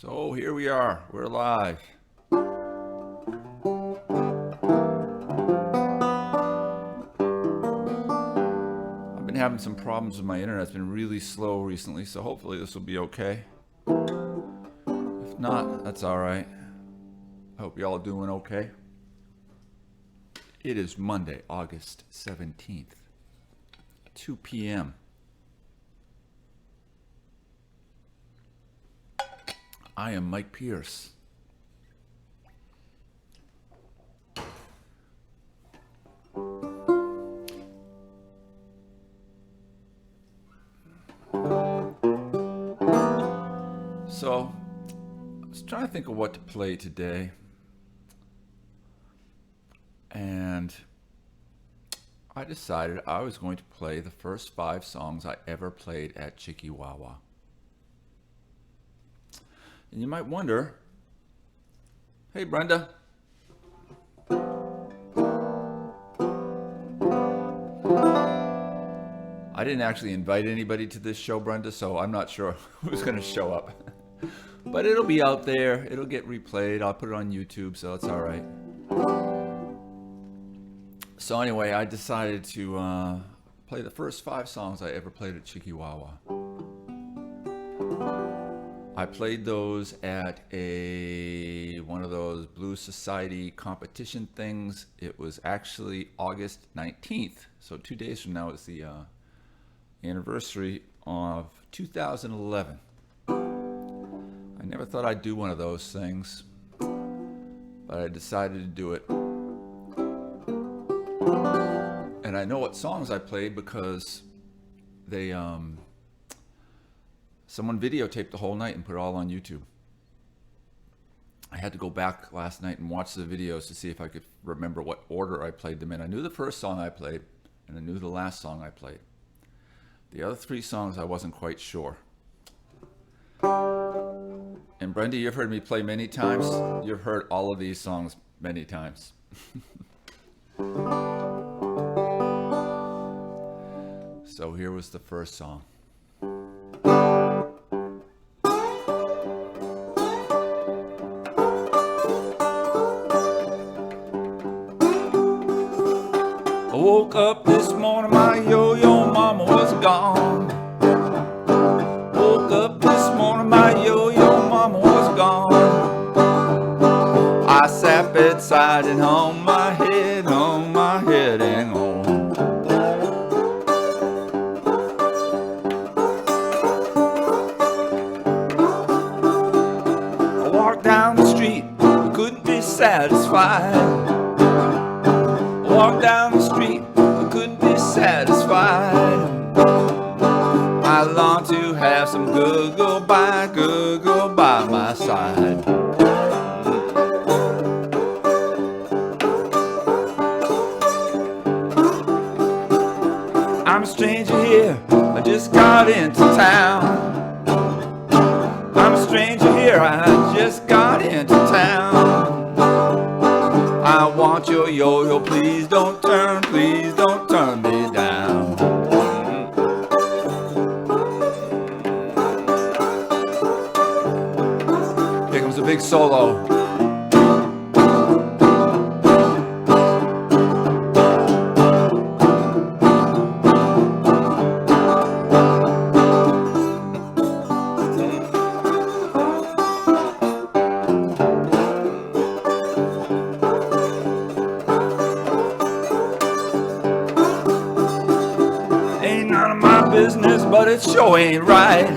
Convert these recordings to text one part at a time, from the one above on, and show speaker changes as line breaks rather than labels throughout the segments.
So here we are, we're live. I've been having some problems with my internet. It's been really slow recently, so hopefully this will be okay. If not, that's all right. I hope you're all doing okay. It is Monday, August 17th, 2 p.m. I am Mike Pearce. So, I was trying to think of what to play today. And I decided I was going to play the first 5 songs I ever played at Chickie Wah Wah. And you might wonder, hey Brenda, I didn't actually invite anybody to this show, Brenda, so I'm not sure who's going to show up. But it'll be out there, it'll get replayed, I'll put it on YouTube, so it's all right. So anyway, I decided to play the first 5 songs I ever played at Chickie Wah Wah. I played those at one of those Blues Society competition things. It was actually August 19th, so 2 days from now is the anniversary of 2011. I never thought I'd do one of those things, but I decided to do it. And I know what songs I played because they someone videotaped the whole night and put it all on YouTube. I had to go back last night and watch the videos to see if I could remember what order I played them in. I knew the first song I played, and I knew the last song I played. The other 3 songs I wasn't quite sure. And Brenda, you've heard me play many times. You've heard all of these songs many times. So here was the first song. I woke up this morning, my yo-yo mama was gone. Woke up this morning, my yo-yo mama was gone. I sat bedside and hung my head and on. I walked down the street, couldn't be satisfied. Walked down the street, I couldn't be satisfied. I long to have some good goodbye by my side. I'm a stranger here, I just got into town. I'm a stranger here, I just got into town. I want your yo-yo, please don't turn me down. Here comes a big solo. Business, but it sure ain't right.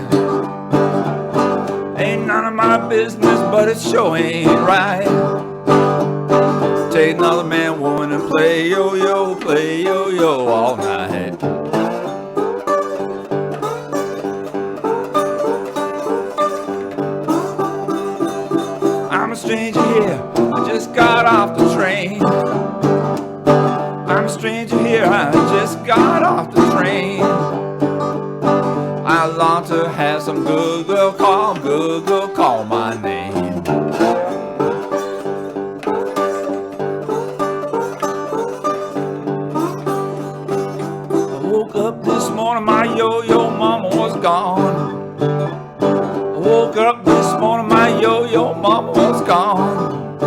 Ain't none of my business, but it sure ain't right. Take another man, woman, and play yo-yo all night. I'm a stranger here, I just got off the train. I'm a stranger here, I just got off the train. I long to have some good girl call my name. I woke up this morning, my yo-yo mama was gone. I woke up this morning, my Mama was gone.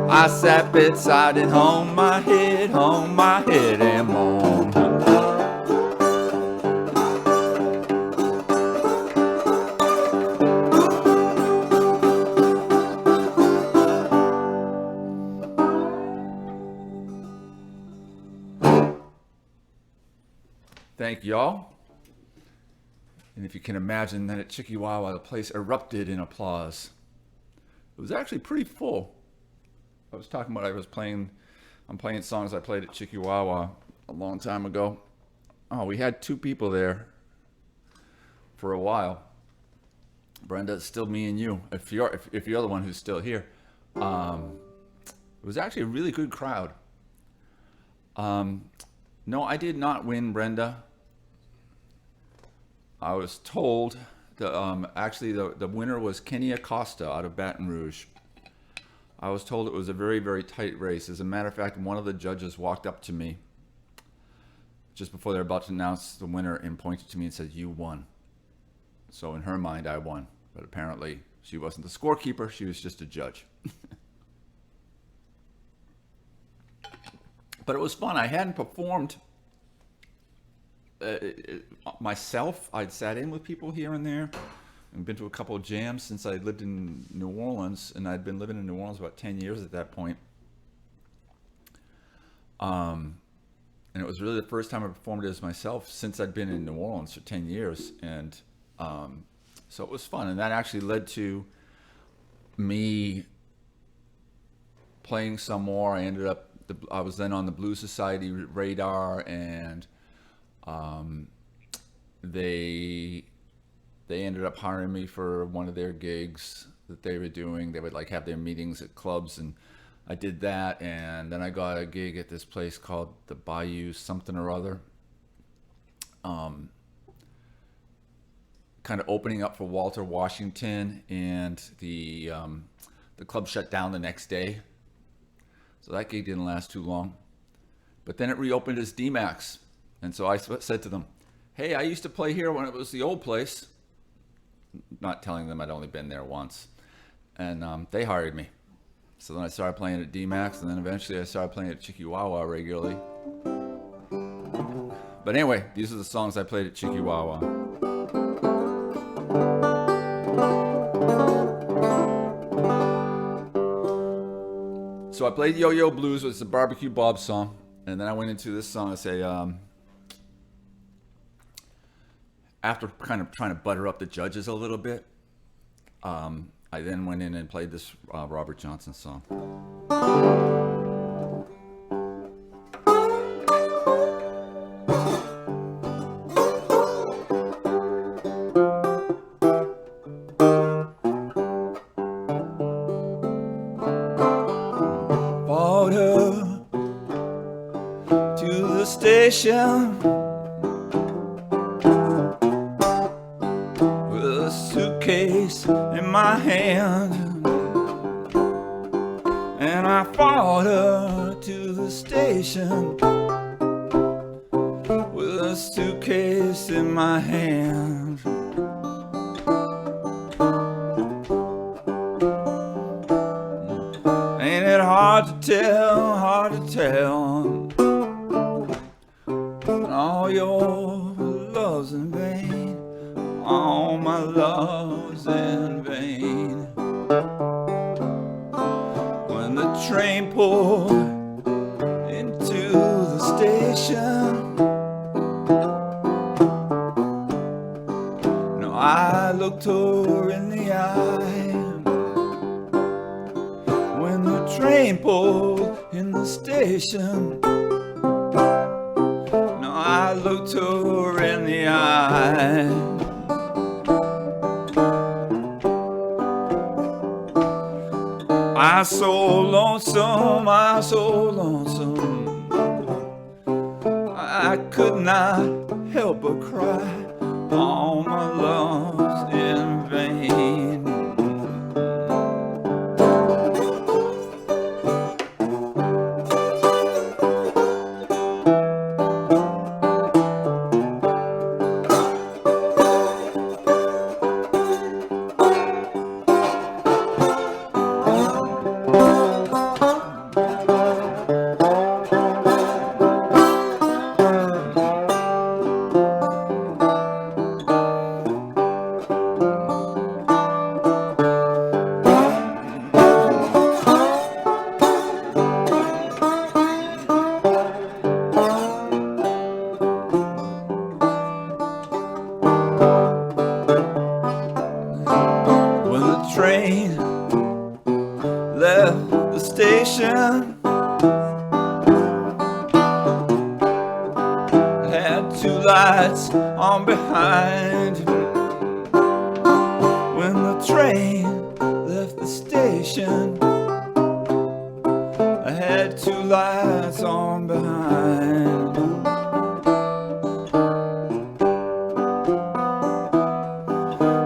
I sat bedside and hung my head and moaned. Thank y'all. And if you can imagine that at Chickie Wah Wah, the place erupted in applause. It was actually pretty full. I was talking about I'm playing songs I played at Chickie Wah Wah a long time ago. Oh, we had 2 people there for a while. Brenda, it's still me and you. If you're the one who's still here. It was actually a really good crowd. No, I did not win, Brenda. I was told that actually the winner was Kenny Acosta out of Baton Rouge. I was told it was a very, very tight race. As a matter of fact, one of the judges walked up to me just before they were about to announce the winner and pointed to me and said, "You won." So in her mind, I won. But apparently, she wasn't the scorekeeper. She was just a judge. But it was fun. I hadn't performed myself. I'd sat in with people here and there and been to a couple of jams since I lived in New Orleans, and I'd been living in New Orleans about 10 years at that point. And it was really the first time I performed as myself since I'd been in New Orleans for 10 years. And so it was fun, and that actually led to me playing some more. I was then on the Blues Society radar, and they ended up hiring me for one of their gigs that they were doing. They would like have their meetings at clubs, and I did that. And then I got a gig at this place called the Bayou something or other, kind of opening up for Walter Washington, and the club shut down the next day. So that gig didn't last too long. But then it reopened as D-Max. And so I said to them, "Hey, I used to play here when it was the old place." Not telling them I'd only been there once. And they hired me. So then I started playing at D-Max, and then eventually I started playing at Chickie Wah Wah regularly. But anyway, these are the songs I played at Chickie Wah Wah. So I played Yo-Yo Blues, which is a Barbecue Bob song. And then I went into this song. I say, after kind of trying to butter up the judges a little bit, I then went in and played this Robert Johnson song. Brought her to the station suitcase in my hand, and I followed her to the station with a suitcase in my hand. Ain't it hard to tell all your love's in vain, all my love's in vain. When the train pulled into the station, no, I looked her in the eye. When the train pulled in the station, no, I looked her in the eye. I so lonesome, I could not help but cry. All my love's in vain. train left the station, had two lights on behind. When the train left the station, I had two lights on behind.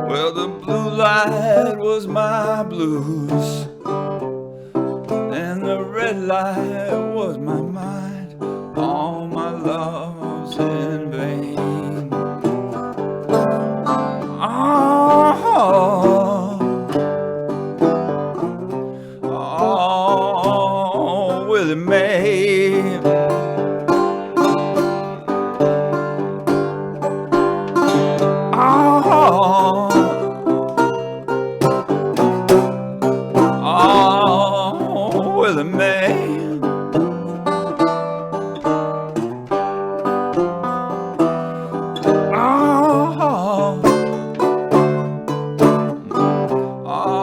Well, the blue light was my blues, and the red light was my mind. All my love's in vain. Oh, Willie Mae. Oh, Willie Mae.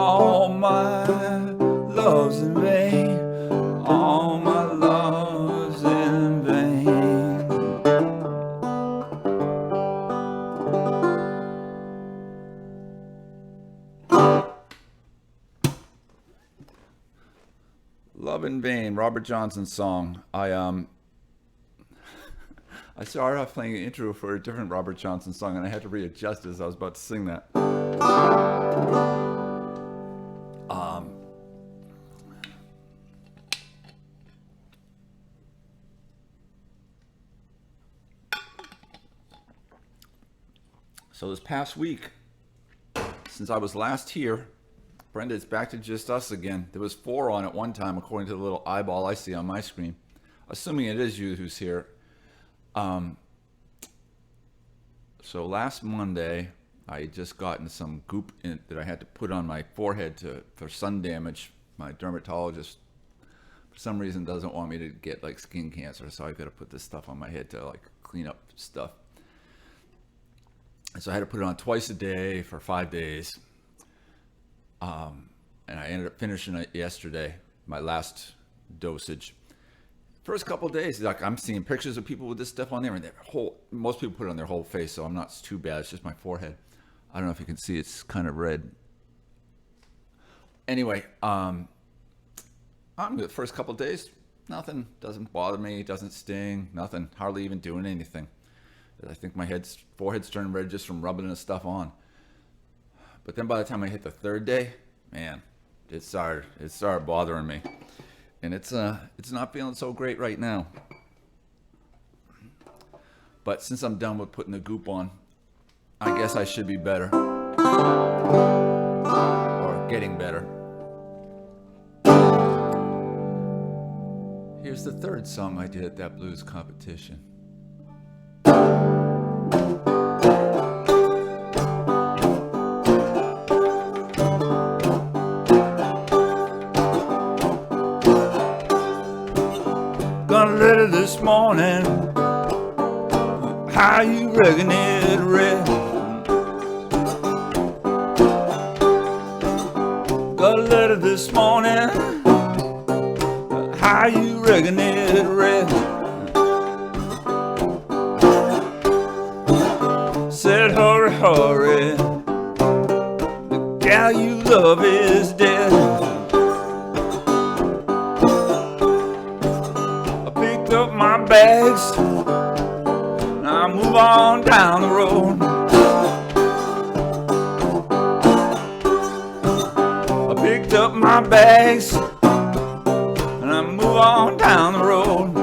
All my love's in vain. All my love's in vain. Love in Vain, Robert Johnson's song. I started off playing an intro for a different Robert Johnson song, and I had to readjust as I was about to sing that. So this past week, since I was last here, Brenda, it's back to just us again. There was 4 on at one time, according to the little eyeball I see on my screen. Assuming it is you who's here. So last Monday, I had just gotten some goop that I had to put on my forehead for sun damage. My dermatologist, for some reason, doesn't want me to get like skin cancer, so I got to put this stuff on my head to like clean up stuff. And so I had to put it on twice a day for 5 days. And I ended up finishing it yesterday, my last dosage. First couple of days, like I'm seeing pictures of people with this stuff on there, and most people put it on their whole face, so I'm not too bad. It's just my forehead. I don't know if you can see, it's kind of red. Anyway, the first couple of days, nothing, doesn't bother me, doesn't sting, nothing, hardly even doing anything. I think my forehead's turning red just from rubbing the stuff on. But then by the time I hit the 3rd day, man, it started bothering me. And it's not feeling so great right now. But since I'm done with putting the goop on, I guess I should be better. Or getting better. Here's the 3rd song I did at that blues competition. Got a letter this morning. How you reckon it read? Got a letter this morning. How you reckon it read? Said hurry, hurry, the gal you love is dead. Up my bags, and I move on down the road. I picked up my bags, and I move on down the road.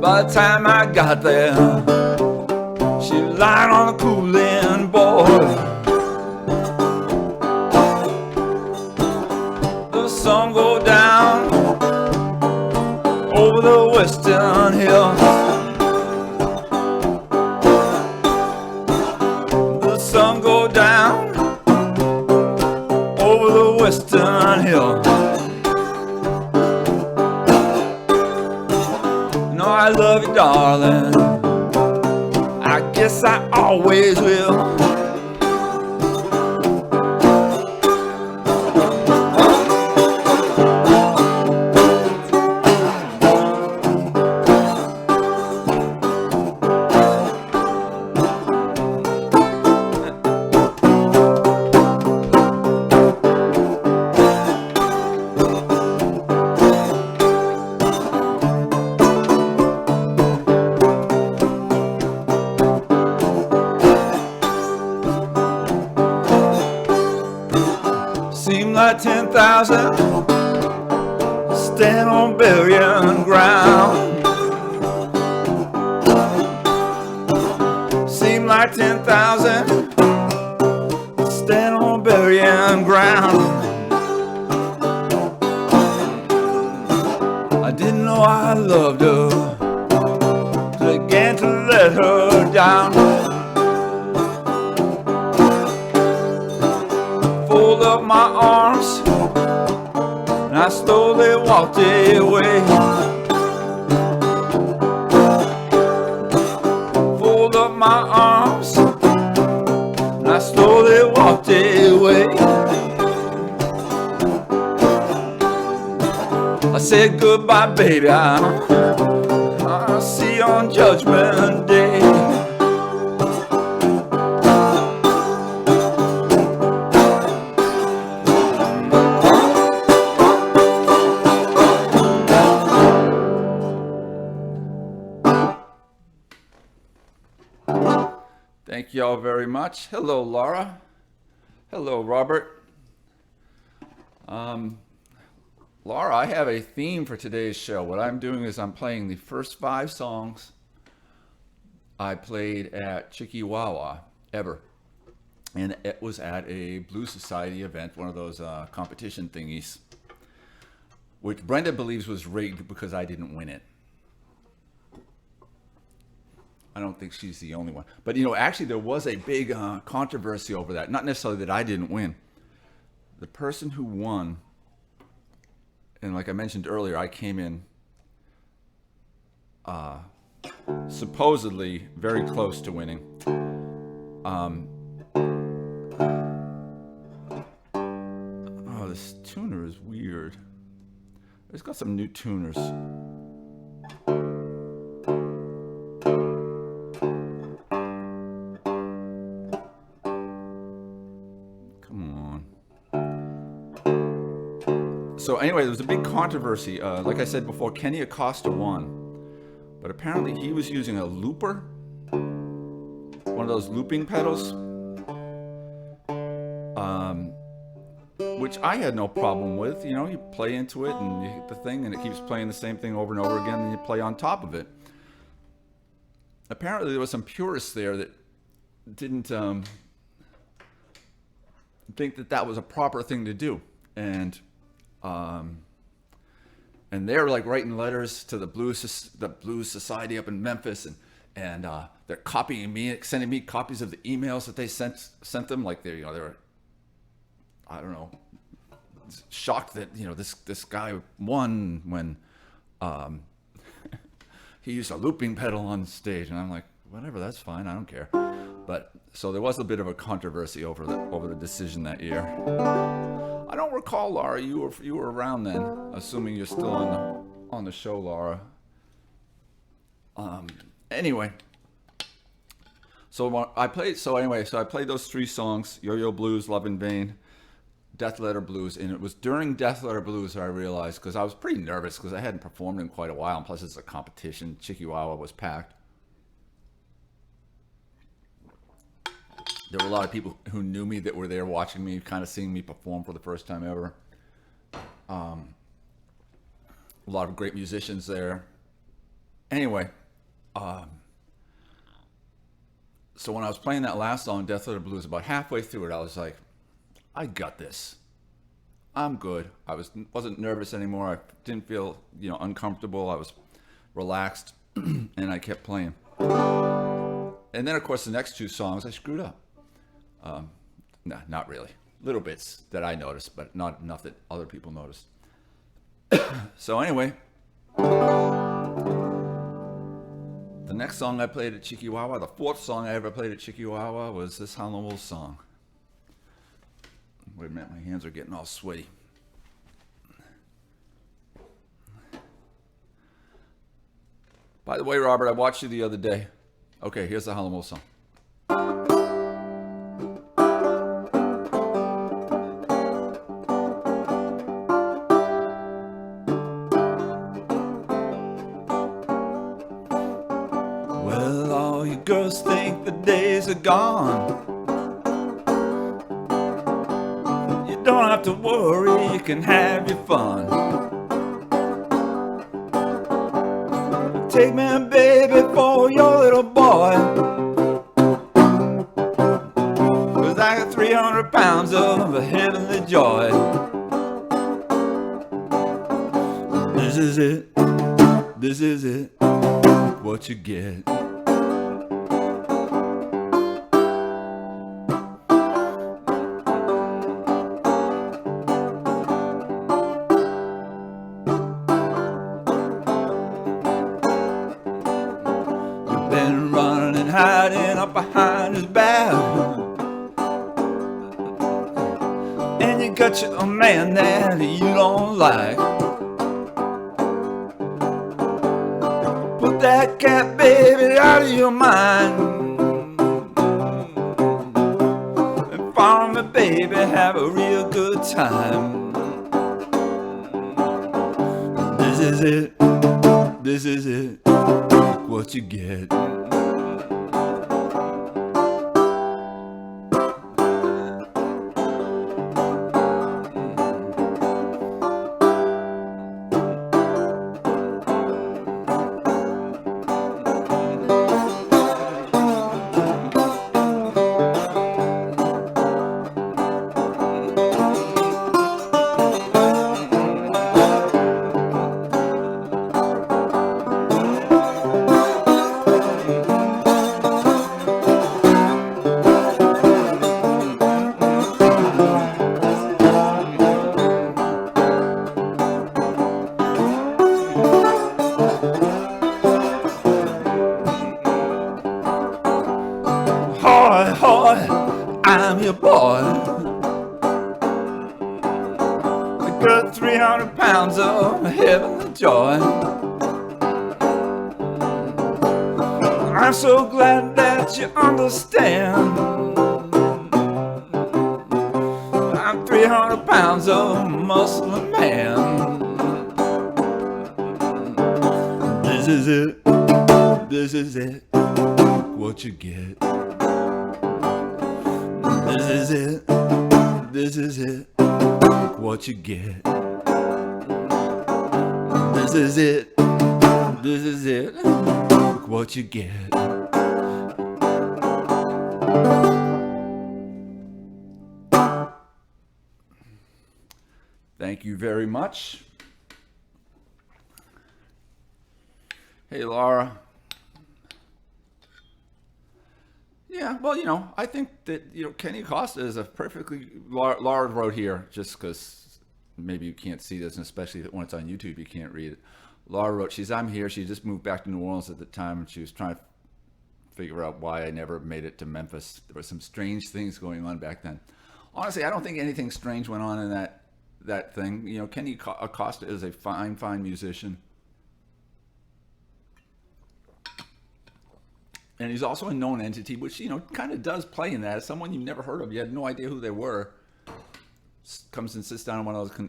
By the time I got there, she was lying on the cooling board. Sun go down over the western hill. The sun go down over the western hill. You know I love you, darling. I guess I ought always will. Seem like 10,000 stand on burying ground. Seem like 10,000 stand on burying ground. I didn't know I loved her, began to let her down. Fold up my arms and I slowly walked away. Fold up my arms and I slowly walked away. I said goodbye, baby, I'll see you on Judgment Day. Thank you all very much. Hello, Laura. Hello, Robert. Laura, I have a theme for today's show. What I'm doing is I'm playing the first 5 songs I played at Chickie Wah Wah ever. And it was at a Blues Society event, one of those competition thingies, which Brenda believes was rigged because I didn't win it. I don't think she's the only one. But, you know, actually there was a big controversy over that. Not necessarily that I didn't win. The person who won, and like I mentioned earlier, I came in supposedly very close to winning. Oh, this tuner is weird. It's got some new tuners. So anyway, there was a big controversy. Like I said before, Kenny Acosta won, but apparently he was using a looper, one of those looping pedals, which I had no problem with. You know, you play into it and you hit the thing and it keeps playing the same thing over and over again and you play on top of it. Apparently there was some purists there that didn't think that that was a proper thing to do. And they're like writing letters to the Blues Society up in Memphis, and they're copying me, sending me copies of the emails that they sent them. Like they're I don't know, shocked that this guy won when he used a looping pedal on stage, and I'm like, whatever, that's fine, I don't care. But so there was a bit of a controversy over the decision that year. I don't recall, Laura. You were around then, assuming you're still on the show, Laura. Anyway, so I played those 3 songs: Yo-Yo Blues, Love in Vain, Death Letter Blues, and it was during Death Letter Blues that I realized, because I was pretty nervous because I hadn't performed in quite a while, and plus it's a competition. Chickie Wah Wah was packed. There were a lot of people who knew me that were there watching me, kind of seeing me perform for the first time ever. A lot of great musicians there. Anyway, so when I was playing that last song, Death Letter Blues, about halfway through it, I was like, I got this. I'm good. I wasn't nervous anymore. I didn't feel, uncomfortable. I was relaxed, and I kept playing. And then, of course, the next 2 songs, I screwed up. No, not really. Little bits that I noticed, but not enough that other people noticed. So anyway, the next song I played at Chickie Wah Wah, the fourth song I ever played at Chickie Wah Wah, was this Halloween song. Wait a minute, my hands are getting all sweaty. By the way, Robert, I watched you the other day. Okay, here's the Halloween song. Well, all you girls think the days are gone. You don't have to worry, you can have your fun. Take me, baby, for your little boy, 'cause I got 300 pounds of heavenly joy. This is it, what you get. Been running and hiding up behind his back, and you got you a man there that you don't like. Put that cat, baby, out of your mind, and follow me, baby, have a real good time. This is it, what you get. Hoy, I'm your boy. I got 300 pounds of heavenly joy. I'm so glad that you understand. I'm 300 pounds of muscle man. This is it, what you get. This is it, what you get. This is it, what you get. Thank you very much. Hey, Laura. Yeah, well, I think that, Kenny Acosta is a perfectly, Laura wrote here, just because maybe you can't see this, and especially when it's on YouTube, you can't read it. Laura wrote, I'm here. She just moved back to New Orleans at the time, and she was trying to figure out why I never made it to Memphis. There were some strange things going on back then. Honestly, I don't think anything strange went on in that thing. Kenny Acosta is a fine musician. And he's also a known entity, which, kind of does play in that. Someone you've never heard of, you had no idea who they were, comes and sits down in one of those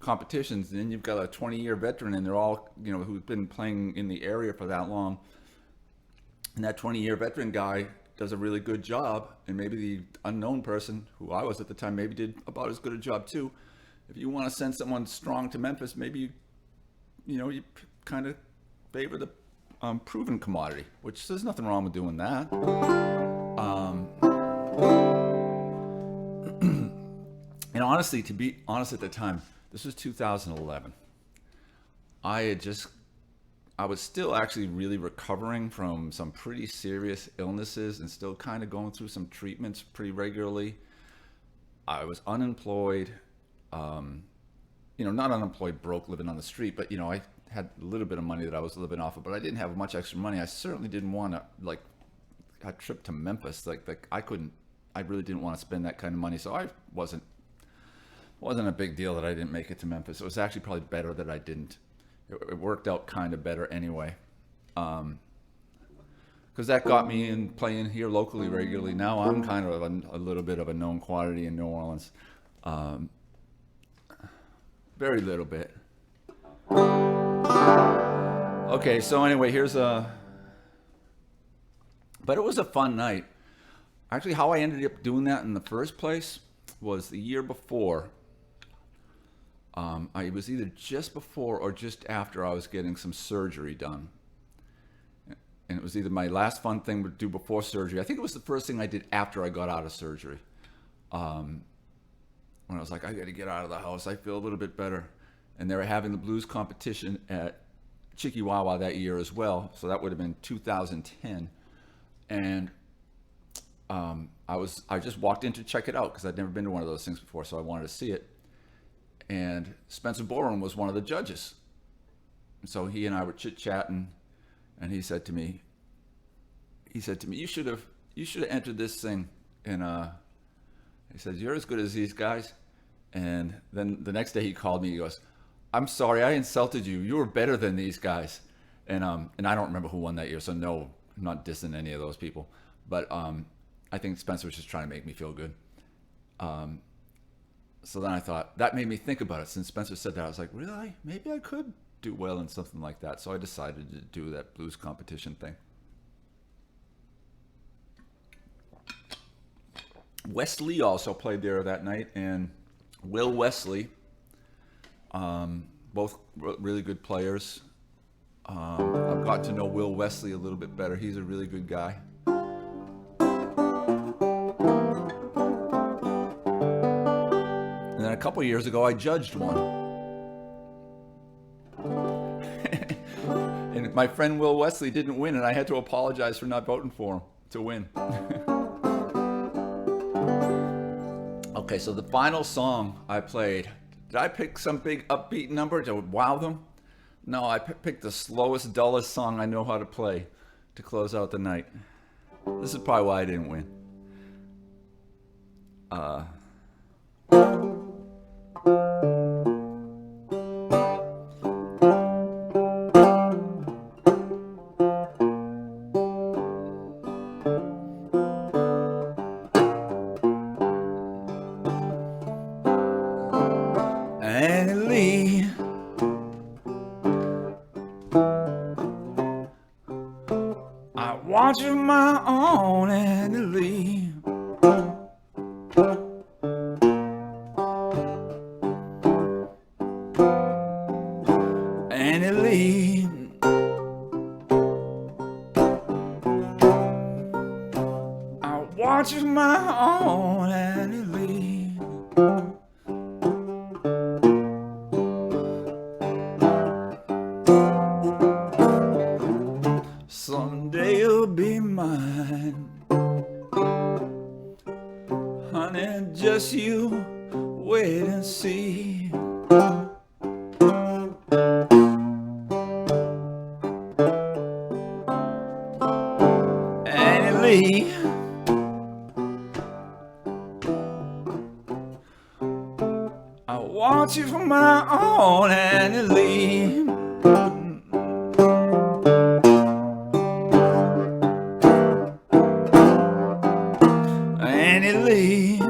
competitions, and then you've got a 20-year veteran, and they're all, who've been playing in the area for that long. And that 20-year veteran guy does a really good job, and maybe the unknown person, who I was at the time, maybe did about as good a job too. If you want to send someone strong to Memphis, maybe you kind of favor the proven commodity, which there's nothing wrong with doing that. And honestly, to be honest, at the time, this was 2011. I was still actually really recovering from some pretty serious illnesses and still kind of going through some treatments pretty regularly. I was unemployed, not unemployed, broke, living on the street, but I had a little bit of money that I was living off of, but I didn't have much extra money. I certainly didn't want to like a trip to Memphis. Like I really didn't want to spend that kind of money. So I wasn't a big deal that I didn't make it to Memphis. It was actually probably better that I didn't. It worked out kind of better anyway. Because that got me in playing here locally regularly. Now I'm kind of a little bit of a known quantity in New Orleans. Very little bit. Okay, so anyway, but it was a fun night. Actually, how I ended up doing that in the first place was the year before. I was either just before or just after I was getting some surgery done. And it was either my last fun thing to do before surgery. I think it was the first thing I did after I got out of surgery. When I was like, I got to get out of the house. I feel a little bit better. And they were having the blues competition at Chickie Wah Wah that year as well. So that would have been 2010. And I just walked in to check it out because I'd never been to one of those things before. So I wanted to see it. And Spencer Boren was one of the judges. And so he and I were chit-chatting. And he said to me, you should have entered this thing. And he said, you're as good as these guys. And then the next day he called me. He goes, I'm sorry, I insulted you. You were better than these guys. And I don't remember who won that year. So no, I'm not dissing any of those people. But I think Spencer was just trying to make me feel good. So then I thought, that made me think about it. Since Spencer said that, I was like, really? Maybe I could do well in something like that. So I decided to do that blues competition thing. Wesley also played there that night, and Will Wesley, both really good players. I've gotten to know Will Wesley a little bit better. He's a really good guy. And then a couple years ago, I judged one. And my friend Will Wesley didn't win, and I had to apologize for not voting for him to win. Okay, so the final song I played, did I pick some big upbeat number to wow them? No, I picked the slowest, dullest song I know how to play to close out the night. This is probably why I didn't win. Want you my own Annie. Annie, I want you my own Annie. Someday you'll be mine, honey, just you wait and see. Annie Lee, I want you for my own Annie Lee. Annie Lee,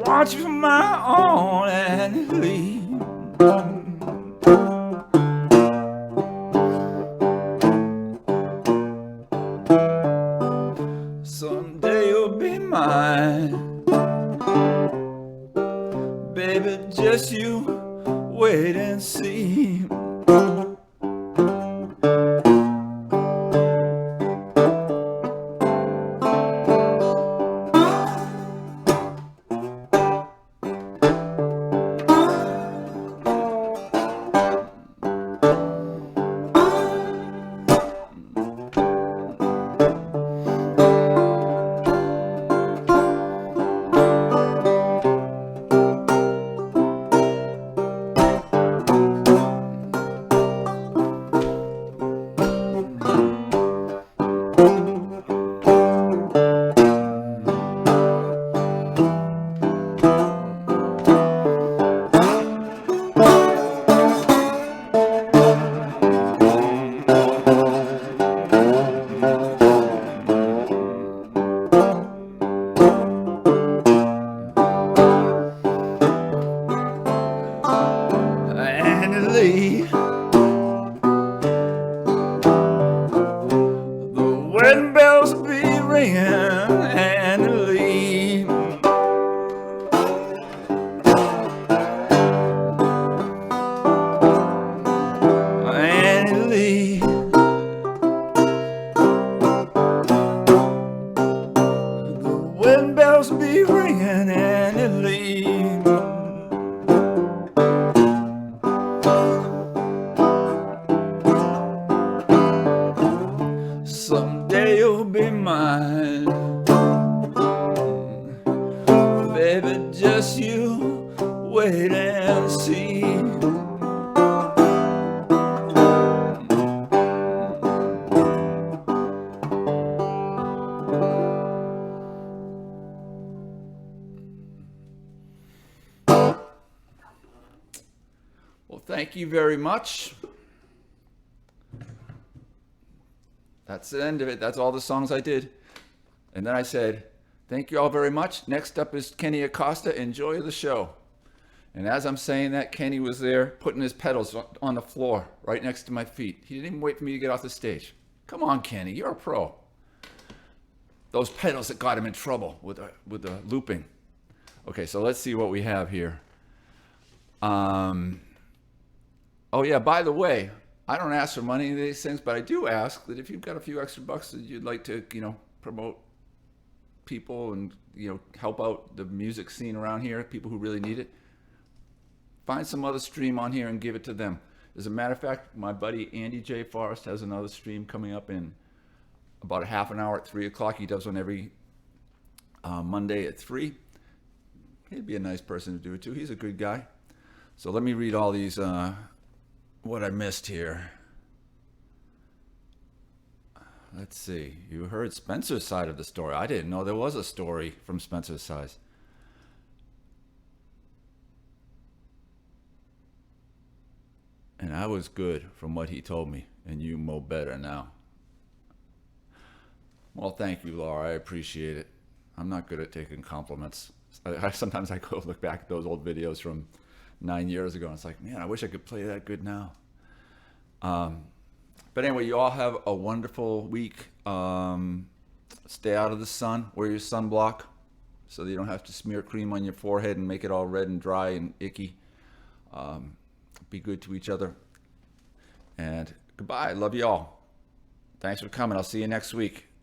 want you for my own Annie Lee. Someday you'll be mine, ringing Annalie. Annalie. The wedding bells be ringing Annalie. Someday you'll be mine, baby, just you wait and see. Well, thank you very much. That's the end of it. That's all the songs I did. And then I said, thank you all very much. Next up is Kenny Acosta. Enjoy the show. And as I'm saying that, Kenny was there putting his pedals on the floor right next to my feet. He didn't even wait for me to get off the stage. Come on, Kenny, you're a pro. Those pedals that got him in trouble with the looping. Okay, so let's see what we have here. Oh yeah, by the way, I don't ask for money in these things, but I do ask that if you've got a few extra bucks that you'd like to, promote people and, help out the music scene around here, people who really need it, find some other stream on here and give it to them. As a matter of fact, my buddy Andy J. Forrest has another stream coming up in about a half an hour at 3 o'clock. He does one every Monday at 3. He'd be a nice person to do it too. He's a good guy. So let me read all these, what I missed here. Let's see. You heard Spencer's side of the story. I didn't know there was a story from Spencer's side. And I was good from what he told me, and you know better now. Well, thank you, Laura. I appreciate it. I'm not good at taking compliments. Sometimes I go look back at those old videos from 9 years ago, and it's like, man, I wish I could play that good now. But anyway, you all have a wonderful week. Stay out of the sun. Wear your sunblock so that you don't have to smear cream on your forehead and make it all red and dry and icky. Be good to each other. And goodbye. Love you all. Thanks for coming. I'll see you next week.